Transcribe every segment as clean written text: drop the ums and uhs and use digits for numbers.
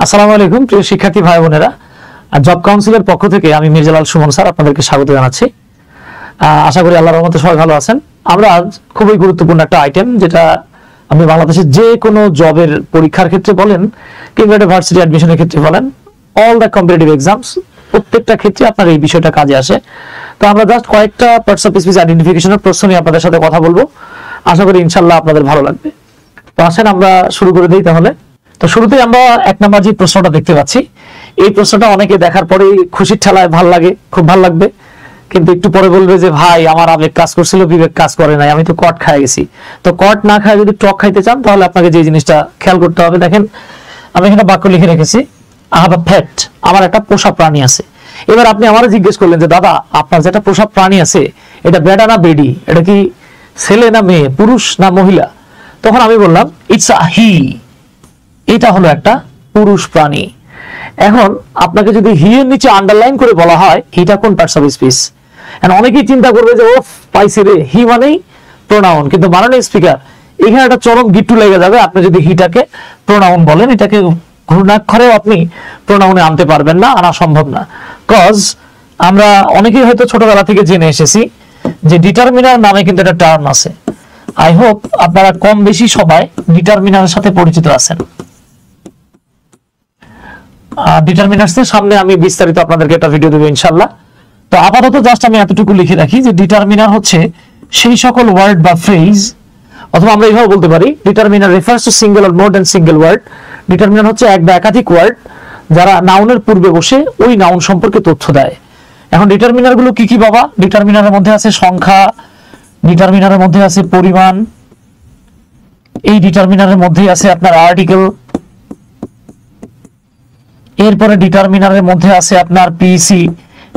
আসসালামু আলাইকুম প্রিয় শিক্ষার্থী ভাই বোনেরা, জব কাউন্সিলের পক্ষ থেকে আমি মির্জালাল সুমন স্যার আপনাদেরকে স্বাগত জানাচ্ছি। আশা করি আল্লাহর রহমতে সবাই ভালো আছেন। আমরা আজ খুবই গুরুত্বপূর্ণ একটা আইটেম, যেটা আপনি বাংলাদেশের যে কোনো জবের পরীক্ষার ক্ষেত্রে বলেন কিংবা ভার্সিটি অ্যাডমিশনের ক্ষেত্রে বলেন, অল দ্য কম্পিটিটিভ এক্সামস, প্রত্যেকটা ক্ষেত্রে আপনার এই বিষয়টা কাজে আসে। তো আমরা জাস্ট কয়েকটা পার্টস অফ স্পিচ আইডেন্টিফিকেশনের প্রশ্ন নিয়ে আপনাদের সাথে কথা বলবো। আশা করি ইনশাল্লাহ আপনাদের ভালো লাগবে। তো আসেন আমরা শুরু করে দিই তাহলে। তো শুরুতেই আমরা 1 নম্বর যে প্রশ্নটা দেখতে পাচ্ছি, এই প্রশ্নটা অনেকে দেখার পরে খুশির ঠেলায় ভাল লাগে, খুব ভালো লাগবে, কিন্তু একটু পরে বলবে যে ভাই আমার আবেগ কাজ করছিল, বিবেক কাজ করে নাই, আমি তো কট খাই গেছি। তো কট না খায় যদি টক খাইতে চান তাহলে আপনাকে যে জিনিসটা খেয়াল করতে হবে, দেখেন আমি এখানে বাক্য লিখে রেখেছি, আই হ্যাভ আ পেট, আমার একটা পোষা প্রাণী আছে। এবার আপনি আমারও জিজ্ঞেস করলেন যে দাদা আপনার যেটা পোষা প্রাণী আছে এটা বেডা না বেডি, এটা কি ছেলে না মেয়ে, পুরুষ না মহিলা? তখন আমি বললাম ইটস আ হি, এটা হলো একটা পুরুষ প্রাণী। এখন আপনাকে যদি হি এর নিচে আন্ডারলাইন করে বলা হয় হিটা কোন পার্টস অফ স্পিচ, অনেকেই চিন্তা করবে যে ওফ পাইছি রে, হি মানেই প্রোনাউন, কিন্তু মাননীয় স্পিকার এখানে একটা চরম গিট্টু লেগে যাবে আপনি যদি হিটাকে প্রোনাউন বলেন। এটাকে ঘূর্ণাক্ষরেও আপনি প্রোনাউনে আনতে পারবেন না, আনা সম্ভব না। কজ আমরা অনেকেই হয়তো ছোটবেলা থেকে জেনে এসেছি যে ডিটারমিনার নামে কিন্তু একটা টার্ম আছে। আই হোপ আপনারা কম বেশি সবাই ডিটারমিনারের সাথে পরিচিত আছেন। ডিটারমিনার্সের সামনে আমি বিস্তারিত আপনাদেরকে একটা ভিডিও দেবো ইনশাআল্লাহ। তো আপাতত জাস্ট আমি এতটুকু লিখে রাখি যে ডিটারমিনার হচ্ছে সেই সকল ওয়ার্ড বা ফ্রেজ, অথবা আমরা এইভাবে বলতে পারি determiner refers to single or more than single word. Determiner হচ্ছে এক বা একাধিক ওয়ার্ড যারা নাউনের পূর্বে বসে ওই নাউন সম্পর্কে তথ্য দেয়। এখন ডিটারমিনার গুলো কি কি বাবা? ডিটারমিনারের মধ্যে আছে সংখ্যা, ডিটারমিনারের মধ্যে আছে পরিমাণ, এই ডিটারমিনারের মধ্যে আছে আপনার আর্টিকেল, এরপরে ডিটারমিনারের মধ্যে আছে আপনার পিসি,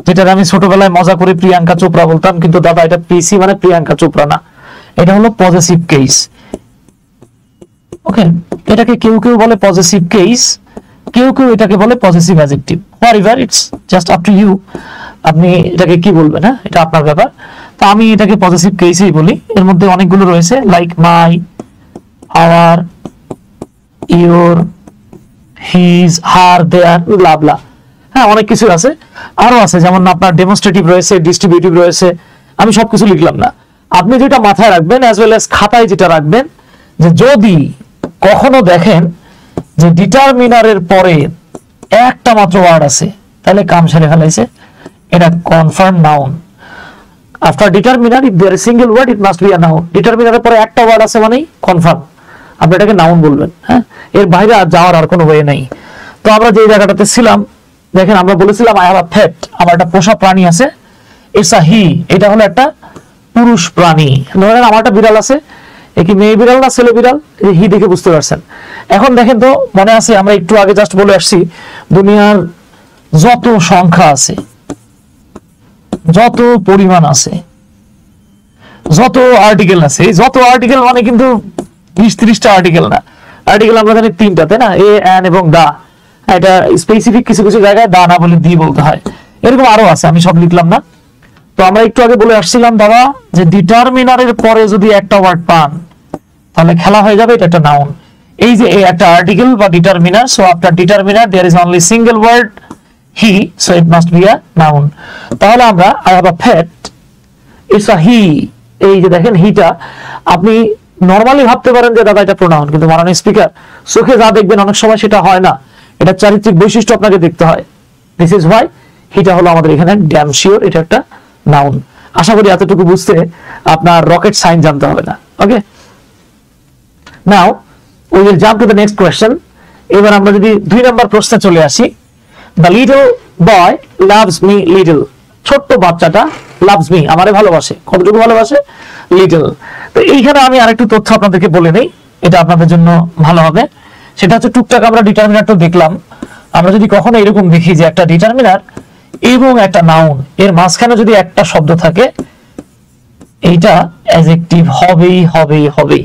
যেটা আমি ছোটবেলায় মজা করে প্রিয়াঙ্কা চোপড়া বলতাম, কিন্তু দাদা এটা পিসি মানে প্রিয়াঙ্কা চোপড়া না, এটা হলো পজেসিভ কেস। ওকে, এটাকে কেউ কেউ বলে পজেসিভ কেস, কেউ কেউ এটাকে বলে possessive adjective. Whatever, it's just up to you, আপনি এটাকে কি বলবেন, হ্যাঁ এটা আপনার ব্যাপার। তো আমি এটাকে পজেসিভ কেসই বলি। এর মধ্যে অনেকগুলো রয়েছে, like my, our, your, his, her, their, blah blah, হ্যাঁ অনেক কিছু আছে, আরো আছে, যেমন আপনার ডেমনস্ট্রেটিভ রয়েছে, ডিস্ট্রিবিউটিভ রয়েছে। আমি সবকিছু লিখলাম না, আপনি যেটা মাথায় রাখবেন অ্যাজ ওয়েল অ্যাজ খাতায় যেটা রাখবেন, যে যদি কখনো দেখেন যে ডিটারমিনারের পরে একটা মাত্র ওয়ার্ড আছে তাহলে কাম সেরে ফেলাইছে, এটা confirm noun. After determiner if there is single word it must be a noun. ডিটারমিনারের পরে একটা ওয়ার্ড আছে মানেই কনফার্ম, আপনি এটাকে নাউন বলবেন। হ্যাঁ, এর বাইরে যাওয়ার আর কোনো ওয়ে নেই। তো আমরা যে জায়গাটাতে ছিলাম, দেখেন আমরা বলেছিলাম আই হ্যাভ আ পেট, আমার একটা পোষা প্রাণী আছে। ইটস আ হি, এটা হলো একটা পুরুষ প্রাণী। ধরেন আমার একটা বিড়াল আছে, এ কি মেয়ে বিড়াল না ছেলে বিড়াল? হি দেখে বুঝতে পারছেন। এখন দেখেন তো, মনে আছে আমরা একটু আগে জাস্ট বলে আসছি দুনিয়ার যত সংখ্যা আছে, যত পরিমাণ আছে, যত আর্টিকেল আছে, যত আর্টিকেল মানে কিন্তু 20-30টা আর্টিকেল না, আর্টিকেল আমরা জানি 3টা, তাই না? এ, অ্যান এবং দা। এটা স্পেসিফিক কিছু কিছু জায়গায় দা না বলে দি বলতে হয়, এরকম আরো আছে, আমি সব লিখলাম না। তো আমরা একটু আগে বলে আসছিলাম বাবা যে ডিটারমিনারের পরে যদি একটা ওয়ার্ড পান তাহলে খেলা হয়ে যাবে, এটা একটা নাউন। এই যে একটা আর্টিকেল বা determiner, so after determiner there is only single word he, so it must be a noun. তাহলে আমরা I have a pet, it's a he, এই যে দেখেন হিটা আপনি নরমালি ভাবতে পারেন যে দাদা এটা প্রোনাউন, কিন্তু মাননীয় স্পিকার চোখে যা দেখবেন অনেক সময় সেটা হয় না, এটা চারিত্রিক বৈশিষ্ট্য আপনাকে দেখতে হয়। দিস ইজ হোয়াই হিটা হলো আমাদের এখানে ড্যাম শিওর এটা একটা নাউন। আশা করি এতটুকু বুঝতে আপনার রকেট সাইন জানতে হবে না। Okay, now we will jump to the next question. এবার আমরা যদি 2 নম্বর প্রশ্নে চলে আসি, the little boy loves me little, ছোট্ট বাচ্চাটা লাভস মি, আমারে ভালোবাসে। কতটুকু ভালোবাসে? লিটল। তো এইখানে আমি আরেকটু তথ্য আপনাদেরকে বলে নেই, এটা আপনাদের জন্য ভালো হবে। সেটা হচ্ছে টুকটাক আমরা ডিটারমিনারটা দেখলাম, আমরা যদি কখনো এরকম দেখি যে একটা ডিটারমিনার এবং একটা নাউন এর মাঝখানে যদি একটা শব্দ থাকে, এইটা অ্যাডজেক্টিভ হবেই হবেই হবেই।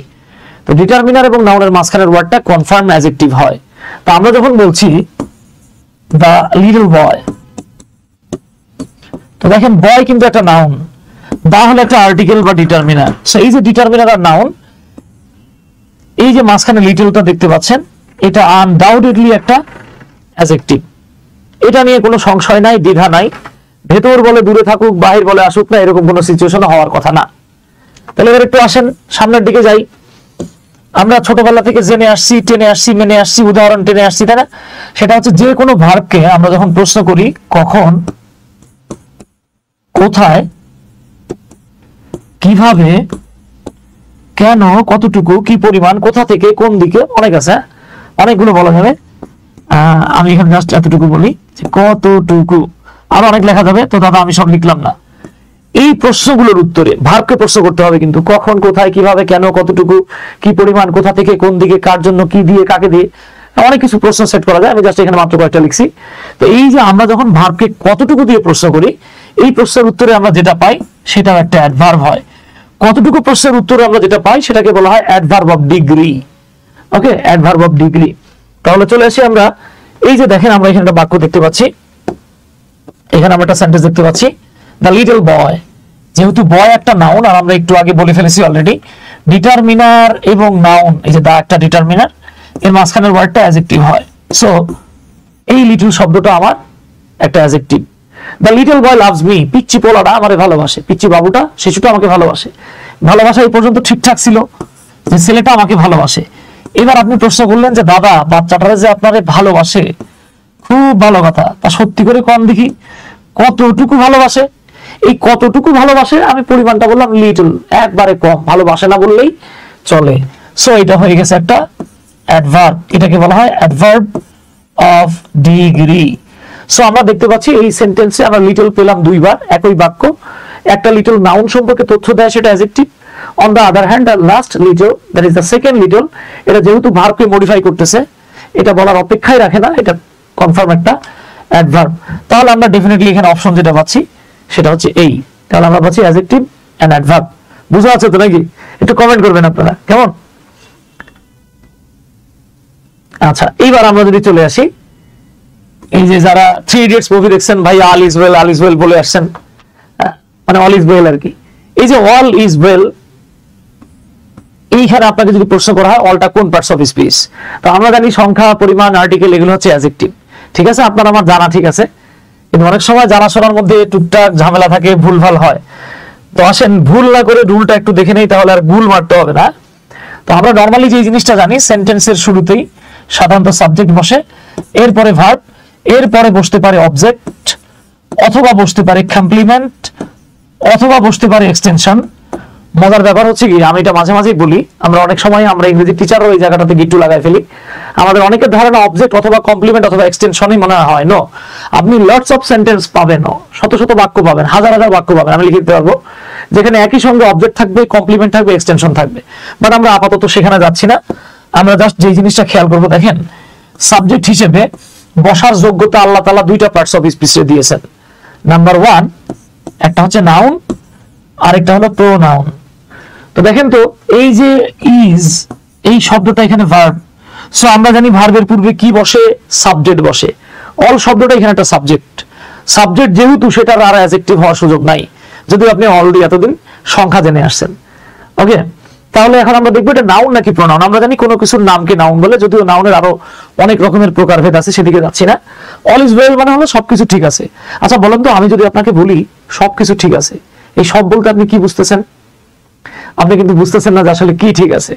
তো ডিটারমিনার এবং নাউনের মাঝখানের ওয়ার্ডটা কনফার্ম অ্যাডজেক্টিভ হয়। তো আমরা যখন বলছি দ্য লিটল বয়, তো দেখেন বয় কিন্তু একটা নাউন, দা হলো একটা আর্টিকেল বা ডিটারমিনার। সো এই যে ডিটারমিনার আর নাউন, এই যে মাঝখানে লিটলটা দেখতে পাচ্ছেন, এটা আনডাউটেডলি একটা অ্যাডজেক্টিভ। এটা নিয়ে কোনো সংশয় নাই, দ্বিধা নাই। ভেতর বলে দূরে থাকুক, বাহির বলে আসুক না, এরকম কোনো সিচুয়েশন হওয়ার কথা না। তাহলে এবার একটু আসেন সামনের দিকে যাই। আমরা ছোটবেলা থেকে জেনে আসছি, টেনে আসছি, মেনে আসছি, উদাহরণ টেনে আসছি, তাই না? সেটা হচ্ছে যে কোনো ভার্বকে আমরা যখন প্রশ্ন করি কখন, কোথায়, কিভাবে, কেন, কতটুকু, কি পরিমাণ, কোথা থেকে, কোন দিকে, অনেক আছে, অনেকগুলো বলা যাবে। আমি এখানে জাস্ট এতটুকু বলি যে কতটুকু, আরো অনেক লেখা যাবে, তো দাদা আমি সব লিখলাম না। এই প্রশ্নগুলোর উত্তরে ভার্বকে প্রশ্ন করতে হবে কিন্তু, কখন, কোথায়, কিভাবে, কেন, কতটুকু, কি পরিমাণ, কোথা থেকে, কোন দিকে, কার জন্য, কি দিয়ে, কাকে দিয়ে, অনেক কিছু প্রশ্ন সেট করা যায়। আমি জাস্ট এখানে মাত্র কয়েকটা লিখছি। তো এই যে আমরা যখন ভার্বকে কতটুকু দিয়ে প্রশ্ন করি, এই প্রশ্নের উত্তরে আমরা যেটা পাই সেটাও একটা অ্যাডভার্ব হয়। কতটুকু প্রশ্নের উত্তরে আমরা যেটা পাই সেটাকে বলা হয় adverb of degree. Okay, adverb of degree. তাহলে চলে আসি আমরা, এই যে দেখেন আমরা এখানে একটা বাক্য দেখতে পাচ্ছি, এখানে আমরা একটা সেন্টেন্স দেখতে পাচ্ছি, দ্য লিটল বয়। যেহেতু বয় একটা নাউন, আর আমরা একটু আগে বলে ফেলেছি অলরেডি, ডিটারমিনার এবং নাউন, এই যে দা একটা ডিটারমিনার, এর মাঝখানের ওয়ার্ডটা অ্যাডজেক্টিভ হয়। সো এই লিটল শব্দটা আমার একটা adjective. The little boy loves me, পিচ্চি পোলাটা আমারে ভালোবাসে, পিচ্চি বাবুটা, শিশুটা আমাকে ভালোবাসে। ভালোবাসা এই পর্যন্ত ঠিকঠাক ছিল, যে ছেলেটা আমাকে ভালোবাসে। এবার আপনি প্রশ্ন করলেন যে দাদা বাচ্চাটারে যে আপনারে ভালোবাসে, খুব ভালো কথা, তা সত্যি করে কম দেখি, কতটুকু ভালোবাসে? এই কতটুকু ভালোবাসে আমি পরিমাণটা বললাম লিটল, একবারে কম, ভালোবাসে না বললেই চলে। সো এটা হয়ে গেছে একটা অ্যাডভার্ব, এটাকে বলা হয় অ্যাডভার্ব অফ ডিগ্রি। সো আমরা দেখতে পাচ্ছি এই সেন্টেন্সে আমরা লিটল পেলাম দুইবার, একই বাক্য। একটা লিটল নাউন সম্পর্কে তথ্য দেয়, সেটা adjective. On the other hand, the last little, that is the second little, এটা যেহেতু ভার্বকে মডিফাই করতেছে, এটা বলার অপেক্ষায় রাখে না, এটা কনফার্ম একটা অ্যাডভার্ব। তাহলে আমরা ডেফিনেটলি এখানে অপশন যেটা পাচ্ছি সেটা হচ্ছে এই। তাহলে আমরা পাচ্ছি অ্যাডজেক্টিভ এন্ড অ্যাডভার্ব। বুঝা আছে তো নাকি? একটু কমেন্ট করবেন আপনারা, কেমন? আচ্ছা, এইবার আমরা যদি চলে আসি, এই যে যারা থ্রি ইডিয়টস মুভি দেখছেন, ভাই অল ইজ ওয়েল বলে আসছেন, মানে অল ইজ ওয়েল আর কি। এই যে অল ইজ ওয়েল, এইখানে আপনাকে যদি প্রশ্ন করা হয় অলটা কোন পার্টস অফ স্পিচ, তো আমরা জানি সংখ্যা, পরিমাণ, আর্টিকেল, এগুলো হচ্ছে অ্যাডজেক্টিভ। ঠিক আছে, আপনার আমার জানা ঠিক আছে, কিন্তু অনেক সময় জানাশোনার মধ্যে টুকটাক ঝামেলা থাকে, ভুলভাল হয়। তো আসেন ভুল না করে রুলটা একটু দেখে নেই, তাহলে আর ভুল মারতে হবে না। তো আমরা নর্মালি যে জিনিসটা জানি, সেন্টেন্সের শুরুতেই সাধারণত সাবজেক্ট বসে, এরপরে ভার্ব, এরপরে বসতে পারে অবজেক্ট, অথবা বসতে পারে কমপ্লিমেন্ট, অথবা বসতে পারে এক্সটেনশন। মজার ব্যাপার হচ্ছে কি, আমি এটা মাঝে মাঝেই বলি, আমরা অনেক সময় আমরা ইংরেজি টিচারও এই জায়গাটাতে গিট্টু লাগাই ফেলি। আমাদের অনেকের ধারণা অবজেক্ট অথবা কমপ্লিমেন্ট অথবা এক্সটেনশনই মনে হয়। নো, আপনি লটস অফ সেন্টেন্স পাবেন, শত শত বাক্য পাবেন, হাজার হাজার বাক্য পাবেন, আমি লিখে দিতে পারবো, যেখানে একই সঙ্গে অবজেক্ট থাকবে, কমপ্লিমেন্ট থাকবে, এক্সটেনশন থাকবে। বাট আমরা আপাতত সেখানে যাচ্ছি না। আমরা জাস্ট যে জিনিসটা খেয়াল করবো, দেখেন সাবজেক্ট হিসেবে বসার যোগ্যতা আল্লাহ তাআলা দুইটা পার্টস অফ স্পিচে দিয়েছেন। নাম্বার ওয়ান, একটা হচ্ছে নাউন, আরেকটা হলো প্রোনাউন। তো দেখেন তো, এই যে ইজ, এই শব্দটা এখানে ভার্ব। সো আমরা জানি ভার্বের পূর্বে কি বসে, সাবজেক্ট বসে। অল শব্দটা এখানে একটা সাবজেক্ট। সাবজেক্ট যেহেতু, সেটার আর অ্যাডজেক্টিভ হওয়ার সুযোগ নাই, যদিও আপনি অলরেডি এতদিন সংখ্যা জেনে আসছেন। ওকে, তাহলে এখন আমরা দেখবো এটা নাউন নাকি প্রোনাউন। আমরা জানি কোনো কিছুর নামকে নাউন বলে, যদিও নাউনের আরো অনেক রকমের প্রকারভেদ আছে, সেদিকে যাচ্ছি না। অল ইজ ওয়েল মানে হলো সবকিছু ঠিক আছে। আচ্ছা বলেন তো, আমি যদি আপনাকে বলি সবকিছু ঠিক আছে, এই সব বলতে আপনি কি বুঝতেছেন? আপনি কিন্তু বুঝতেছেন না যে আসলে কি ঠিক আছে,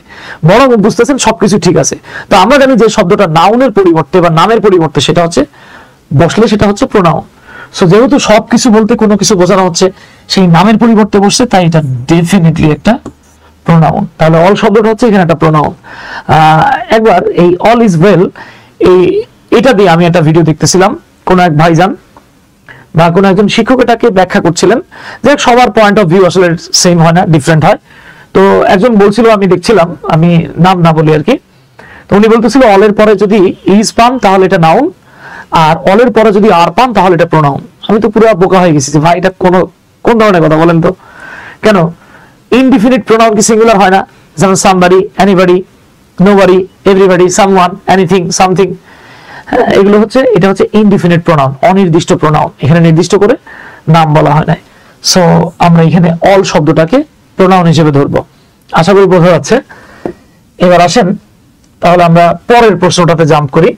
বরং বুঝতেছেন সবকিছু ঠিক আছে। তো আমরা জানি যে শব্দটা নাউনের পরিবর্তে বা নামের পরিবর্তে সেটা হচ্ছে বসলে সেটা হচ্ছে প্রোনাউন। সো যেহেতু সবকিছু বলতে কোনো কিছু বোঝানো হচ্ছে, সেই নামের পরিবর্তে বসছে, তাই এটা ডেফিনেটলি একটা প্রোনাউন। তাহলে অল শব্দটা হচ্ছে এখানে একটা প্রোনাউন। একবার এই অল ইজ ওয়েল, এটা দিয়ে আমি একটা ভিডিও দেখতেছিলাম, কোন এক ভাইজান বা কোন একজন শিক্ষক এটাকে ব্যাখ্যা করছিলেন, যে সবার পয়েন্ট অফ ভিউ আসলে সেম হয় না, ডিফারেন্ট হয়। তো একজন বলছিল, আমি দেখছিলাম, আমি নাম না বলি আর কি, তো উনি বলতেছিল অলের পরে যদি ইজ পান তাহলে এটা নাউন, আর অলের পরে যদি আর পান তাহলে এটা প্রোনাউন। আমি তো পুরো বোকা হয়ে গেছি যে ভাই এটা কোন ধরনের কথা বলেন তো। কেন ইনডিফিনিট প্রোনাউন কি সিঙ্গুলার হয় না? যেমন somebody, anybody, nobody, everybody, someone, anything, something, এগুলো হচ্ছে, এটা হচ্ছে ইনডিফিনিট প্রোনাউন, অনির্দিষ্ট প্রোনাউন। এখানে নির্দিষ্ট করে নাম বলা হয় না। সো আমরা এখানে অল শব্দটাকে প্রোনাউন হিসেবে ধরবো। আশা করি বোঝা যাচ্ছে। এবার আসেন তাহলে আমরা পরের প্রশ্নটাতে জাম্প করি।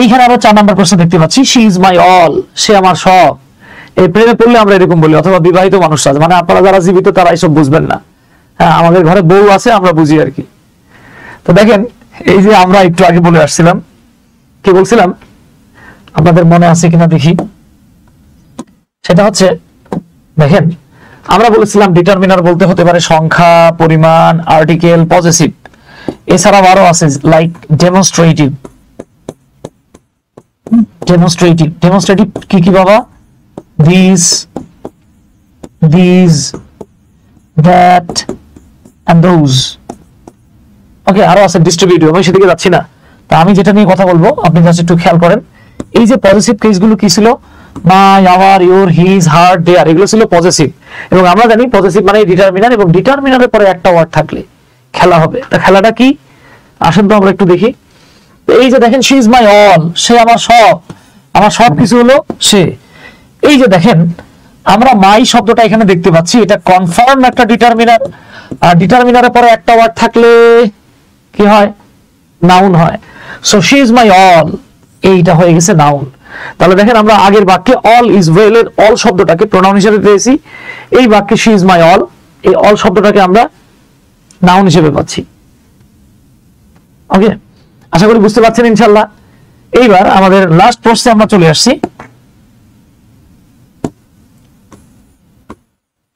এইখানে আরো 4 নাম্বার প্রশ্ন দেখতে পাচ্ছি, শি ইজ মাই অল, সে আমার সব। এই প্রেমে পড়লে আমরা এরকম বলি, অথবা বিবাহিত মানুষরা, মানে আপনারা যারা জীবিত তারা এইসব বুঝবেন না। হ্যাঁ, আমাদের ঘরে বউ আছে, আমরা বুঝি আর কি। তো দেখেন, এই যে আমরা একটু আগে বলে আসছিলাম, কি বলছিলাম আপনাদের মনে আছে কিনা দেখি, সেটা হচ্ছে দেখেন আমরা বলেছিলাম ডিটারমিনার বলতে হতে পারে সংখ্যা, পরিমাণ, আর্টিকেল, পজেসিভ, এছাড়াও আরো আছে লাইক ডেমনস্ট্রেটিভ। ডেমনস্ট্রেটিভ কি কি বাবা? This, that and those. Okay, আরো আছে ডিস্ট্রিবিউটিভ, আমি সেদিকে যাচ্ছি না। তা আমি যেটা নিয়ে কথা বলবো আপনি জাস্ট একটু খেয়াল করেন। এই যে পজিটিভ কেসগুলো কি ছিল, মাই, আওয়ার, ইওর, হিজ, হার, দেয়ার, এগুলো ছিল পজিটিভ। এবং আমরা জানি পজিটিভ মানে ডিটারমিনার, এবং ডিটারমিনারের পরে একটা ওয়ার্ড থাকলে খেলা হবে। তা খেলাটা কি আসেন তো আমরা একটু দেখি। এই যে দেখেন, শি ইজ মাই অল, সে আমার সব, আমার সব কিছু হলো সে। এই যে দেখেন আমরা মাই শব্দটা এখানে দেখতে পাচ্ছি, এটা কনফার্ম একটা ডিটারমিনার। আর ডিটারমিনারের পরে একটা ওয়ার্ড থাকলে কি হয়? নাউন হয়। So she is my all, এইটা হয়ে গেছে নাউন। তাহলে দেখেন আমরা আগের বাক্যে অল ইজ ওয়েল এর অল শব্দটাকে প্রোনাউন হিসেবে পেয়েছি, এই বাক্যে শি ইজ মাই অল, এই অল শব্দটাকে আমরা নাউন হিসেবে পাচ্ছি। ওকে, আশা করি বুঝতে পারছেন ইনশাআল্লাহ। এইবার আমাদের লাস্ট প্রশ্নে আমরা চলে আসছি,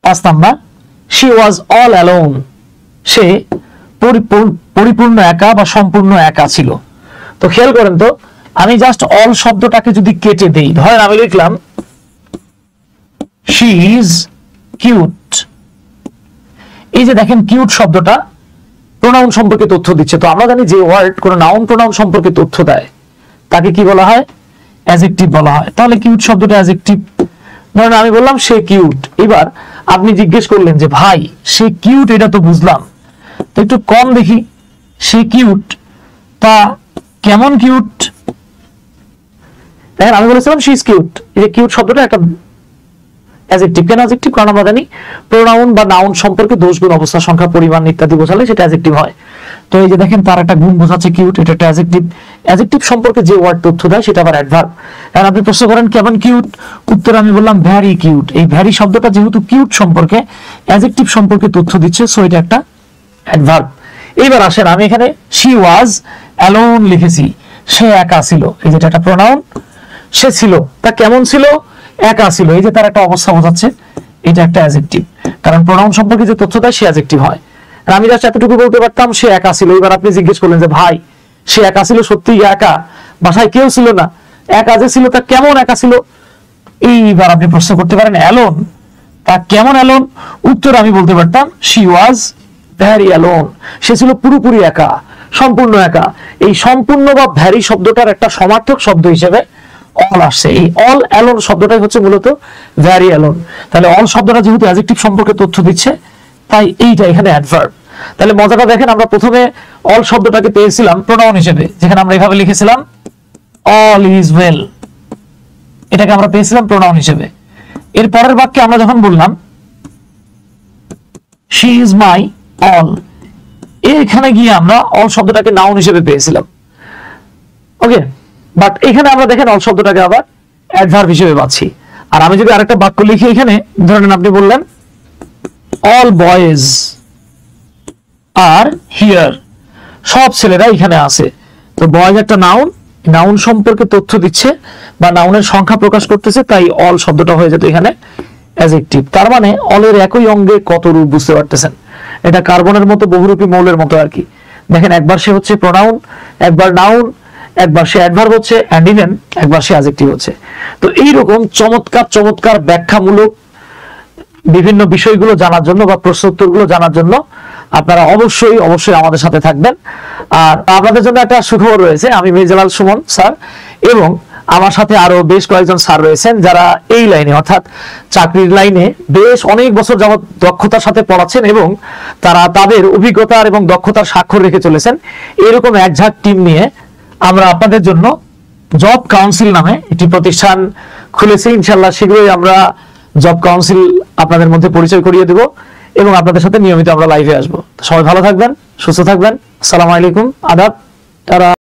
5 number. She was all alone, সে পরিপূর্ণ একা বা সম্পূর্ণ একা ছিল। তো খেয়াল করেন তো, আমি জাস্ট অল শব্দটাকে যদি কেটে দেই, ধরেন আমি লিখলাম শি ইজ কিউট। এই যে দেখেন কিউট শব্দটা প্রোনাউন সম্পর্কে তথ্য দিচ্ছে। তো আমরা জানি যে ওয়ার্ড কোন নাউন প্রোনাউন সম্পর্কে তথ্য দেয় তাকে কি বলা হয়? অ্যাডজেক্টিভ বলা হয়। তাহলে কিউট শব্দটা অ্যাডজেক্টিভ। ধরেন আমি বললাম সে কিউট। এবার আপনি জিজ্ঞেস করলেন যে ভাই সে কিউট, এটা তো বুঝলাম, তো একটু কম দেখি, সে কিউট, তা কেমন কিউট? দেখেন আমি বলেছিলাম শি ইজ কিউট, এই যে কিউট শব্দটা একটা অ্যাডজেক্টিভ। কেন অ্যাডজেক্টিভ? কারণ আমরা জানি প্রোনাউন বা নাউন সম্পর্কে দোষ, গুণ, অবস্থা, সংখ্যা, পরিমাণ ইত্যাদি বোঝালে সেটা অ্যাডজেক্টিভ হয়। তো এই যে দেখেন তার একটা গুণ বোঝাচ্ছে কিউট, এটা একটা অ্যাডজেক্টিভ। অ্যাডজেক্টিভ সম্পর্কে যে ওয়ার্ড তথ্য দেয় সেটা আবার অ্যাডভার্ব। আর আপনি প্রশ্ন করেন কেমন কিউট, উত্তর আমি বললাম ভ্যারি কিউট। এই ভ্যারি শব্দটা যেহেতু কিউট সম্পর্কে অ্যাডজেক্টিভ সম্পর্কে তথ্য দিচ্ছে, সো এটা একটা অ্যাডভার্ব। এইবার আসেন, আমি এখানে শি ওয়াজ অ্যালোন লিখেছি, সে একা ছিল, এই যেটা একটা প্রোনাউন। সে ছিল, তা কেমন ছিল? একা ছিল, এই যে তার একটা অবস্থা বোঝাচ্ছে, এটা একটা অ্যাডজেক্টিভ। কারণ প্রোনাউন সম্পর্কে যে তথ্য দেয় সে অ্যাডজেক্টিভ হয়। আর আমি জাস্ট এতটুকু বলতে পারতাম সে একা ছিল। এবার আপনি জিজ্ঞেস করলেন যে ভাই সে একা ছিল, সত্যিই একা, বাসায় কেউ ছিল না, একা যে ছিল তা কেমন একা ছিল? এইবার আপনি প্রশ্ন করতে পারেন অ্যালোন, তা কেমন অ্যালোন? উত্তর আমি বলতে পারতাম শি ওয়াজ ভ্যারি অ্যালোন, সে ছিল পুরোপুরি একা, সম্পূর্ণ একা। এই সম্পূর্ণ বা ভ্যারি শব্দটার একটা সমার্থক শব্দ হিসেবে অল আসছে। এই অল অ্যালোন শব্দটাই হচ্ছে মূলত ভ্যারি অ্যালোন। তাহলে অল শব্দটা যেহেতু অ্যাডজেক্টিভ সম্পর্কে তথ্য দিচ্ছে, তাই এইটা এখানে অ্যাডভার্ব। তাহলে মজাটা দেখেন, আমরা প্রথমে অল শব্দটাকে পেয়েছিলাম প্রোনাউন হিসেবে, যেখানে আমরা এভাবে লিখেছিলাম অল ইজ ওয়েল, এটাকে আমরা পেয়েছিলাম প্রোনাউন হিসেবে। এর পরের বাক্যে আমরা যখন বললাম শি ইজ মাই অল, এখানে গিয়ে আমরা অল শব্দটাকে নাউন হিসেবে পেয়েছিলাম। ওকে, বাট এখানে আমরা দেখেন অল শব্দটাকে আবার অ্যাডভার্ব হিসেবে পাচ্ছি। আর আমি যদি আরেকটা বাক্য লিখি এখানে, ধরেন আপনি বললেন অল বয়েজ আর হিয়ার, সব ছেলেরা এখানে আছে। তো বয়েজ একটা নাউন, নাউন সম্পর্কে তথ্য দিচ্ছে বা নাউনের সংখ্যা প্রকাশ করতেছে, তাই অল শব্দটা হয়ে যেত এখানে অ্যাডজেক্টিভ। তার মানে অলের একই অঙ্গে কত রূপ, বুঝতে পারতেছেন? এটা কার্বনের মতো বহুরূপী মৌলের মতো আর কি। দেখেন একবার সে হচ্ছে প্রোনাউন, একবার নাউন, একবার সে অ্যাডভার্ব হচ্ছে অ্যান্ডিনেন, একবার সে অ্যাডজেক্টিভ হচ্ছে। তো এইরকম চমৎকার চমৎকার ব্যাখ্যামূলক বিভিন্ন বিষয়গুলো জানার জন্য বা প্রশ্ন উত্তরগুলো জানার জন্য আপনারা অবশ্যই অবশ্যই আমাদের সাথে থাকবেন। আর আপনাদের জন্য একটা সুখবর রয়েছে, আমি মির্জালাল সুমন স্যার এবং আমার সাথে আরো বেশ কয়েকজন স্যার রয়েছেন যারা এই লাইনে অর্থাৎ চাকরির লাইনে বেশ অনেক বছর যাবত দক্ষতার সাথে পড়াচ্ছেন এবং তারা তাদের অভিজ্ঞতার এবং দক্ষতার স্বাক্ষর রেখে চলেছেন। এরকম এক ঝাঁক টিম নিয়ে আমরা আপনাদের জন্য জব কাউন্সিল নামে একটি প্রতিষ্ঠান খুলেছি। ইনশাআল্লাহ শীঘ্রই আমরা জব কাউন্সিল আপনাদের মধ্যে পরিচয় করিয়ে দেব এবং আপনাদের সাথে নিয়মিত আমরা লাইভে আসবো। সবাই ভালো থাকবেন, সুস্থ থাকবেন। আসসালামু আলাইকুম, আদাব, তারা।